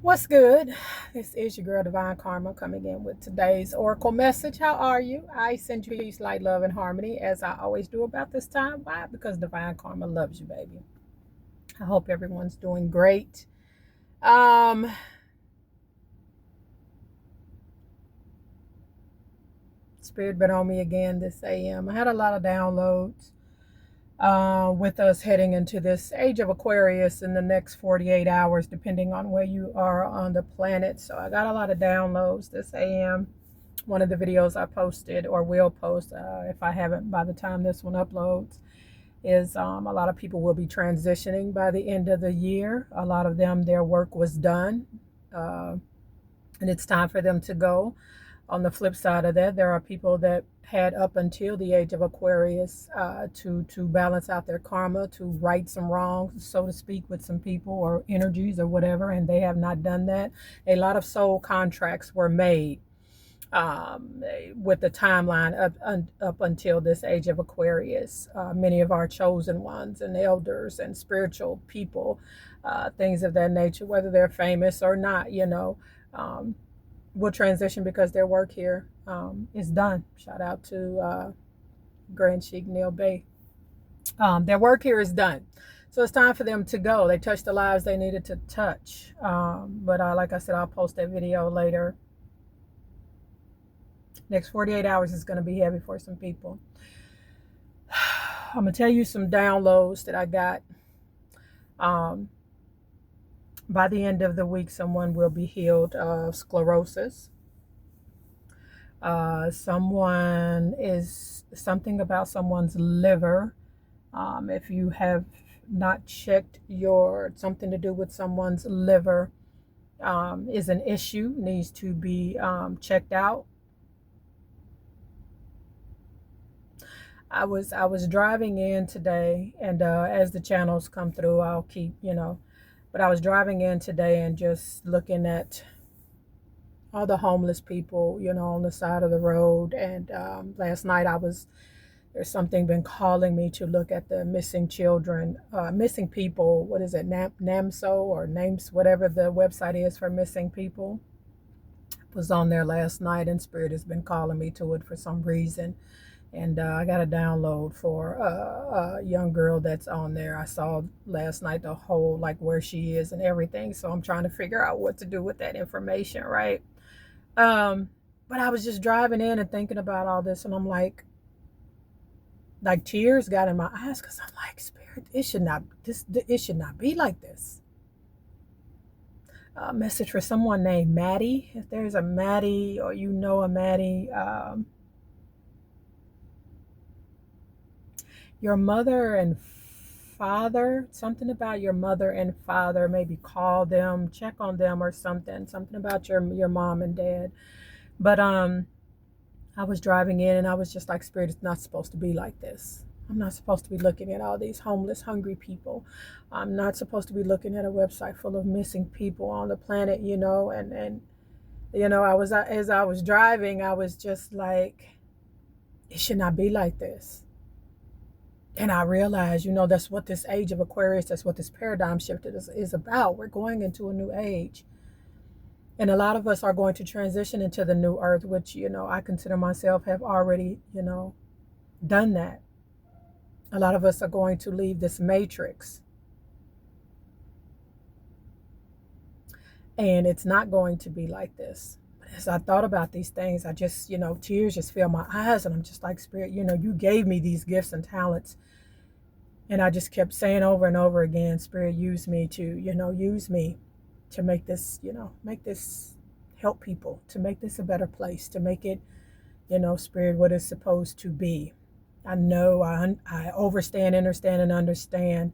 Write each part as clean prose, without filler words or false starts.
What's good? This is your girl Divine Karma coming in with today's oracle message. How are you? I send you peace, light, love, and harmony as I always do about this time. Why? Because Divine Karma loves you, baby. I hope everyone's doing great. Um, Spirit been on me again this AM. I had a lot of downloads with us heading into this age of Aquarius in the next 48 hours, depending on where you are on the planet. So I got a lot of downloads this AM. One of the videos I posted or will post, if I haven't by the time this one uploads, is a lot of people will be transitioning by the end of the year. A lot of them, their work was done, uh, and it's time for them to go. On the flip side of that, there are people that had up until the age of Aquarius to balance out their karma, to right some wrongs, so to speak, with some people or energies or whatever, and they have not done that. A lot of soul contracts were made with the timeline up until this age of Aquarius. Many of our chosen ones and elders and spiritual people, things of that nature, whether they're famous or not, um, will transition because their work here is done. Shout out to Grand Sheik Neil Bay. Their work here is done. So it's time for them to go. They touched the lives they needed to touch. But like I said, I'll post that video later. Next 48 hours is going to be heavy for some people. I'm going to tell you some downloads that I got. By the end of the week, someone will be healed of sclerosis. Something about someone's liver. If you have not checked something to do with someone's liver is an issue, needs to be checked out. I was driving in today, and as the channels come through, I'll keep, but I was driving in today and just looking at all the homeless people, on the side of the road. And last night there's something been calling me to look at the missing children, missing people. What is it, NAMSO or NAMES, whatever the website is for missing people. Was on there last night, and Spirit has been calling me to it for some reason. And I got a download for a young girl that's on there. I saw last night the whole, like, where she is and everything. So I'm trying to figure out what to do with that information, right? But I was just driving in and thinking about all this, and I'm like tears got in my eyes, because I'm like, Spirit, it should not be like this. A message for someone named Maddie. If there's a Maddie, or a Maddie, your mother and father, something about your mother and father, maybe call them, check on them, or something about your mom and dad. But I was driving in, and I was just like, Spirit, it's not supposed to be like this. I'm not supposed to be looking at all these homeless, hungry people. I'm not supposed to be looking at a website full of missing people on the planet, and as I was driving, I was just like, it should not be like this. And I realized, that's what this age of Aquarius, that's what this paradigm shift is about. We're going into a new age. And a lot of us are going to transition into the new earth, which, I consider myself have already, done that. A lot of us are going to leave this matrix. And it's not going to be like this. But as I thought about these things, I just, tears just filled my eyes. And I'm just like, Spirit, you gave me these gifts and talents. And I just kept saying over and over again, Spirit, use me to make this, help people, to make this a better place, to make it, Spirit, what it's supposed to be. I know I understand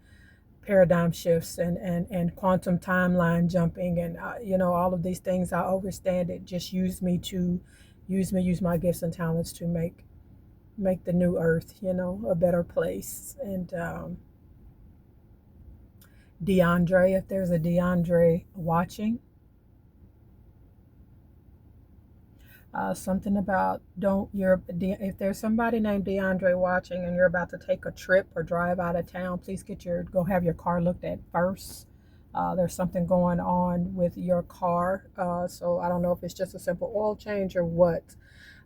paradigm shifts and quantum timeline jumping, and all of these things. I understand it. Just use my gifts and talents to make the new earth, a better place. And DeAndre, if there's a DeAndre watching, something about if there's somebody named DeAndre watching and you're about to take a trip or drive out of town, please go have your car looked at first. There's something going on with your car. So I don't know if it's just a simple oil change or what.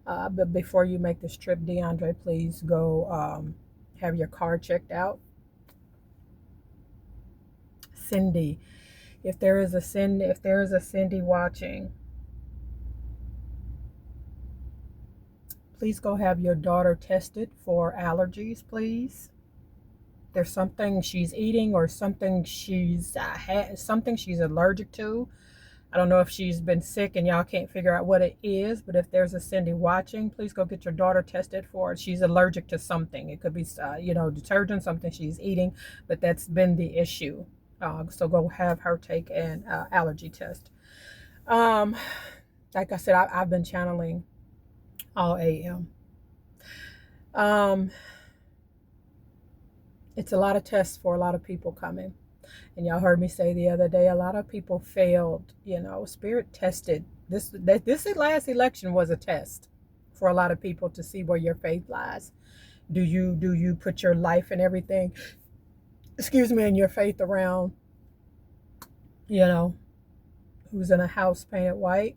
But before you make this trip, DeAndre, please go have your car checked out. Cindy, if there is a Cindy watching, please go have your daughter tested for allergies, please. There's something she's eating or something something she's allergic to. I don't know if she's been sick and y'all can't figure out what it is, but if there's a Cindy watching, please go get your daughter tested for it. She's allergic to something. It could be, detergent, something she's eating, but that's been the issue. So go have her take an allergy test. Like I said, I've been channeling all AM. It's a lot of tests for a lot of people coming. And y'all heard me say the other day, a lot of people failed. Spirit tested. This last election was a test for a lot of people to see where your faith lies. Do you put your life and everything, and your faith around, who's in a house painted white?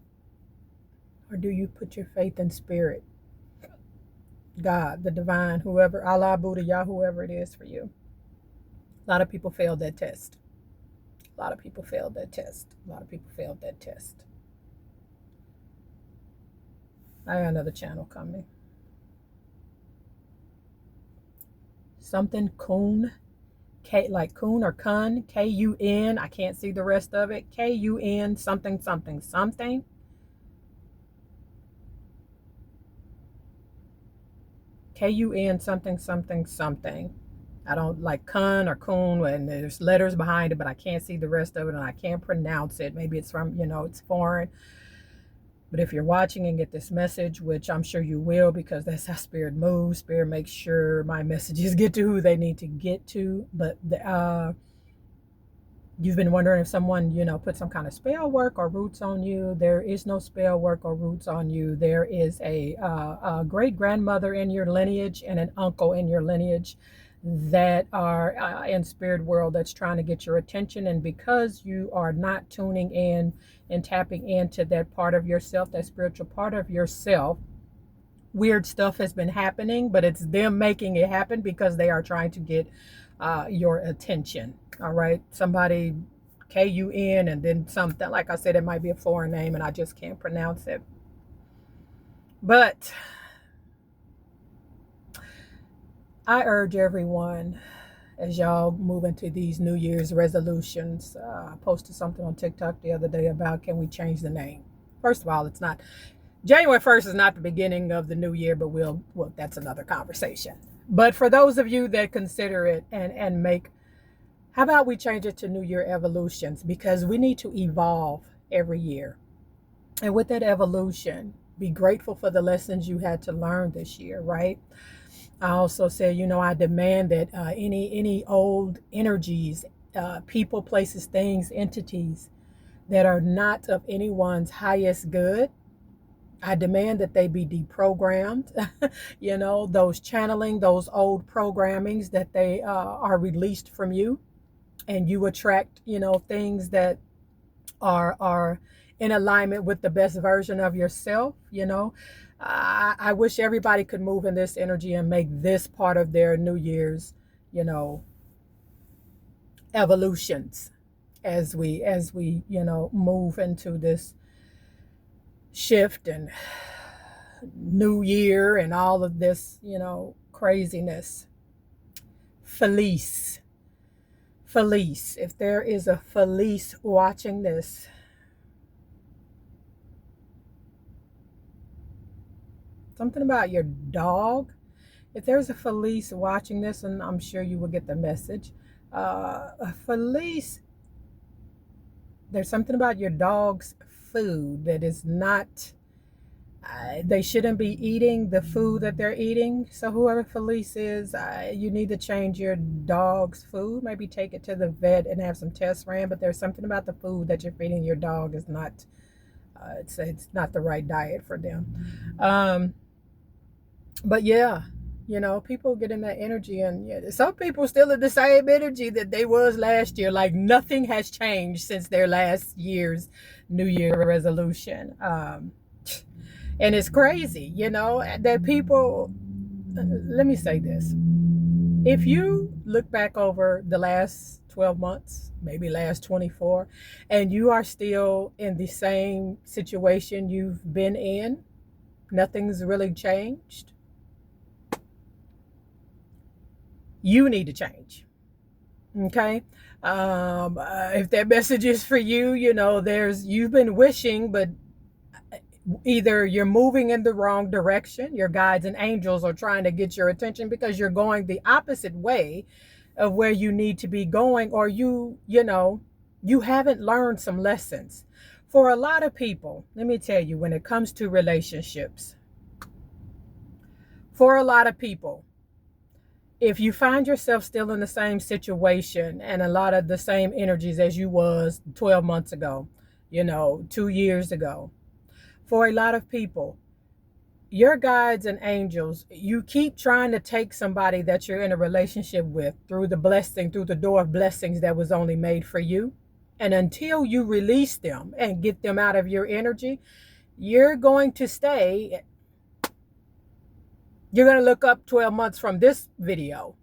Or do you put your faith in spirit? God, the divine, whoever, Allah, Buddha, Yah, whoever it is for you. A lot of people failed that test. A lot of people failed that test. A lot of people failed that test. I got another channel coming. Something Kun, like Kun or Kun, Kun. I can't see the rest of it. Kun something something something. Kun something something something. I don't like Kun or Kun, and there's letters behind it, but I can't see the rest of it, and I can't pronounce it. Maybe it's from, it's foreign. But if you're watching and get this message, which I'm sure you will, because that's how Spirit moves. Spirit makes sure my messages get to who they need to get to. But you've been wondering if someone, put some kind of spell work or roots on you. There is no spell work or roots on you. There is a great grandmother in your lineage and an uncle in your lineage that are in spirit world that's trying to get your attention. And because you are not tuning in and tapping into that part of yourself, that spiritual part of yourself, weird stuff has been happening, but it's them making it happen because they are trying to get your attention. All right, somebody Kun and then something, like I said, it might be a foreign name and I just can't pronounce it. But I urge everyone, as y'all move into these New Year's resolutions, I posted something on TikTok the other day about, can we change the name? First of all, it's not, January 1st is not the beginning of the new year, but well, that's another conversation. But for those of you that consider it and make, how about we change it to New Year evolutions? Because we need to evolve every year. And with that evolution, be grateful for the lessons you had to learn this year, right? I also said, I demand that any old energies, people, places, things, entities that are not of anyone's highest good, I demand that they be deprogrammed. Those channeling, those old programmings, that they are released from you, and you attract, things that are in alignment with the best version of yourself. I wish everybody could move in this energy and make this part of their New Year's, evolutions as we move into this shift and new year and all of this, craziness. Felice. If there is a Felice watching this, something about your dog. If there's a Felice watching this, and I'm sure you will get the message, Felice, there's something about your dog's food that is not, they shouldn't be eating the food that they're eating. So whoever Felice is, you need to change your dog's food. Maybe take it to the vet and have some tests ran. But there's something about the food that you're feeding your dog is not, it's not the right diet for them. But yeah, People get in that energy, and some people still in the same energy that they was last year. Like nothing has changed since their last year's New Year resolution. And it's crazy, that people, let me say this. If you look back over the last 12 months, maybe last 24, and you are still in the same situation you've been in, nothing's really changed, you need to change. Okay. If that message is for you, you've been wishing, but either you're moving in the wrong direction, your guides and angels are trying to get your attention because you're going the opposite way of where you need to be going, or you haven't learned some lessons. For a lot of people, let me tell you, when it comes to relationships, for a lot of people, if you find yourself still in the same situation and a lot of the same energies as you was 12 months ago, 2 years ago, for a lot of people, your guides and angels, you keep trying to take somebody that you're in a relationship with through the door of blessings that was only made for you. And until you release them and get them out of your energy, you're going to stay. You're going to look up 12 months from this video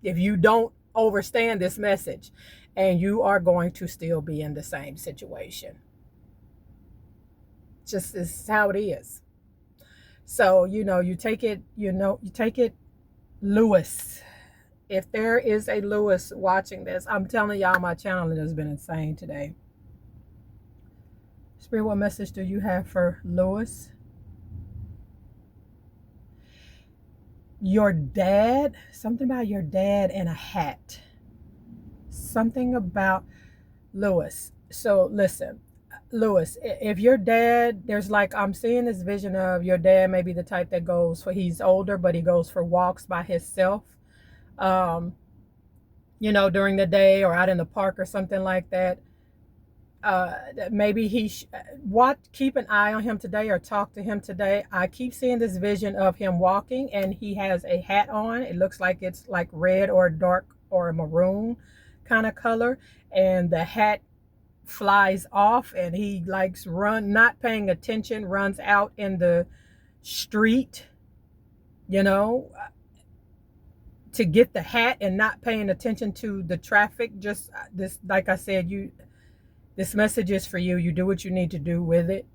if you don't understand this message, and you are going to still be in the same situation. Just this is how it is. So, you take it, Lewis. If there is a Lewis watching this, I'm telling y'all, my channel has been insane today. Spirit, what message do you have for Lewis? Your dad, something about your dad and a hat. Something about Lewis. So listen, Lewis, if your dad, I'm seeing this vision of your dad may be the type that he's older, but he goes for walks by himself, during the day or out in the park or something like that. Maybe keep an eye on him today or talk to him today. I keep seeing this vision of him walking, and he has a hat on. It looks like it's like red or dark or maroon kind of color, and the hat flies off, and he not paying attention, runs out in the street, to get the hat, and not paying attention to the traffic. Just this, like I said, this message is for you. You do what you need to do with it.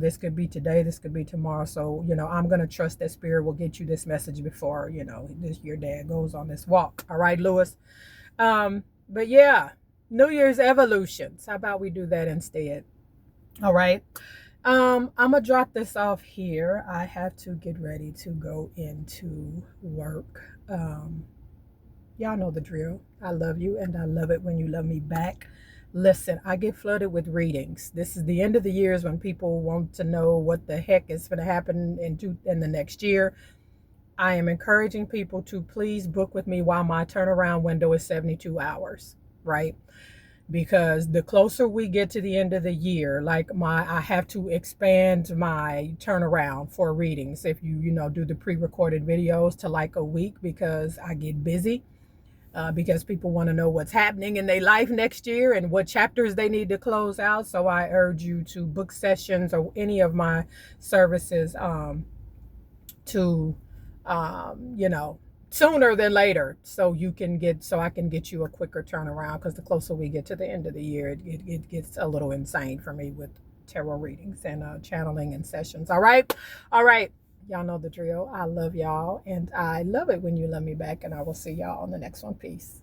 This could be today, this could be tomorrow. So, I'm going to trust that Spirit will get you this message before, your dad goes on this walk. All right, Lewis. But yeah, New Year's evolutions. How about we do that instead? All right. I'm going to drop this off here. I have to get ready to go into work. Y'all know the drill. I love you, and I love it when you love me back. Listen, I get flooded with readings. This is the end of the years when people want to know what the heck is going to happen in the next year. I am encouraging people to please book with me while my turnaround window is 72 hours, right? Because the closer we get to the end of the year, I have to expand my turnaround for readings. If you do the pre-recorded videos to a week, because I get busy. Because people want to know what's happening in their life next year and what chapters they need to close out. So I urge you to book sessions or any of my services sooner than later, so I can get you a quicker turnaround, because the closer we get to the end of the year, it gets a little insane for me with tarot readings and channeling and sessions. All right. Y'all know the drill. I love y'all, and I love it when you love me back, and I will see y'all on the next one. Peace.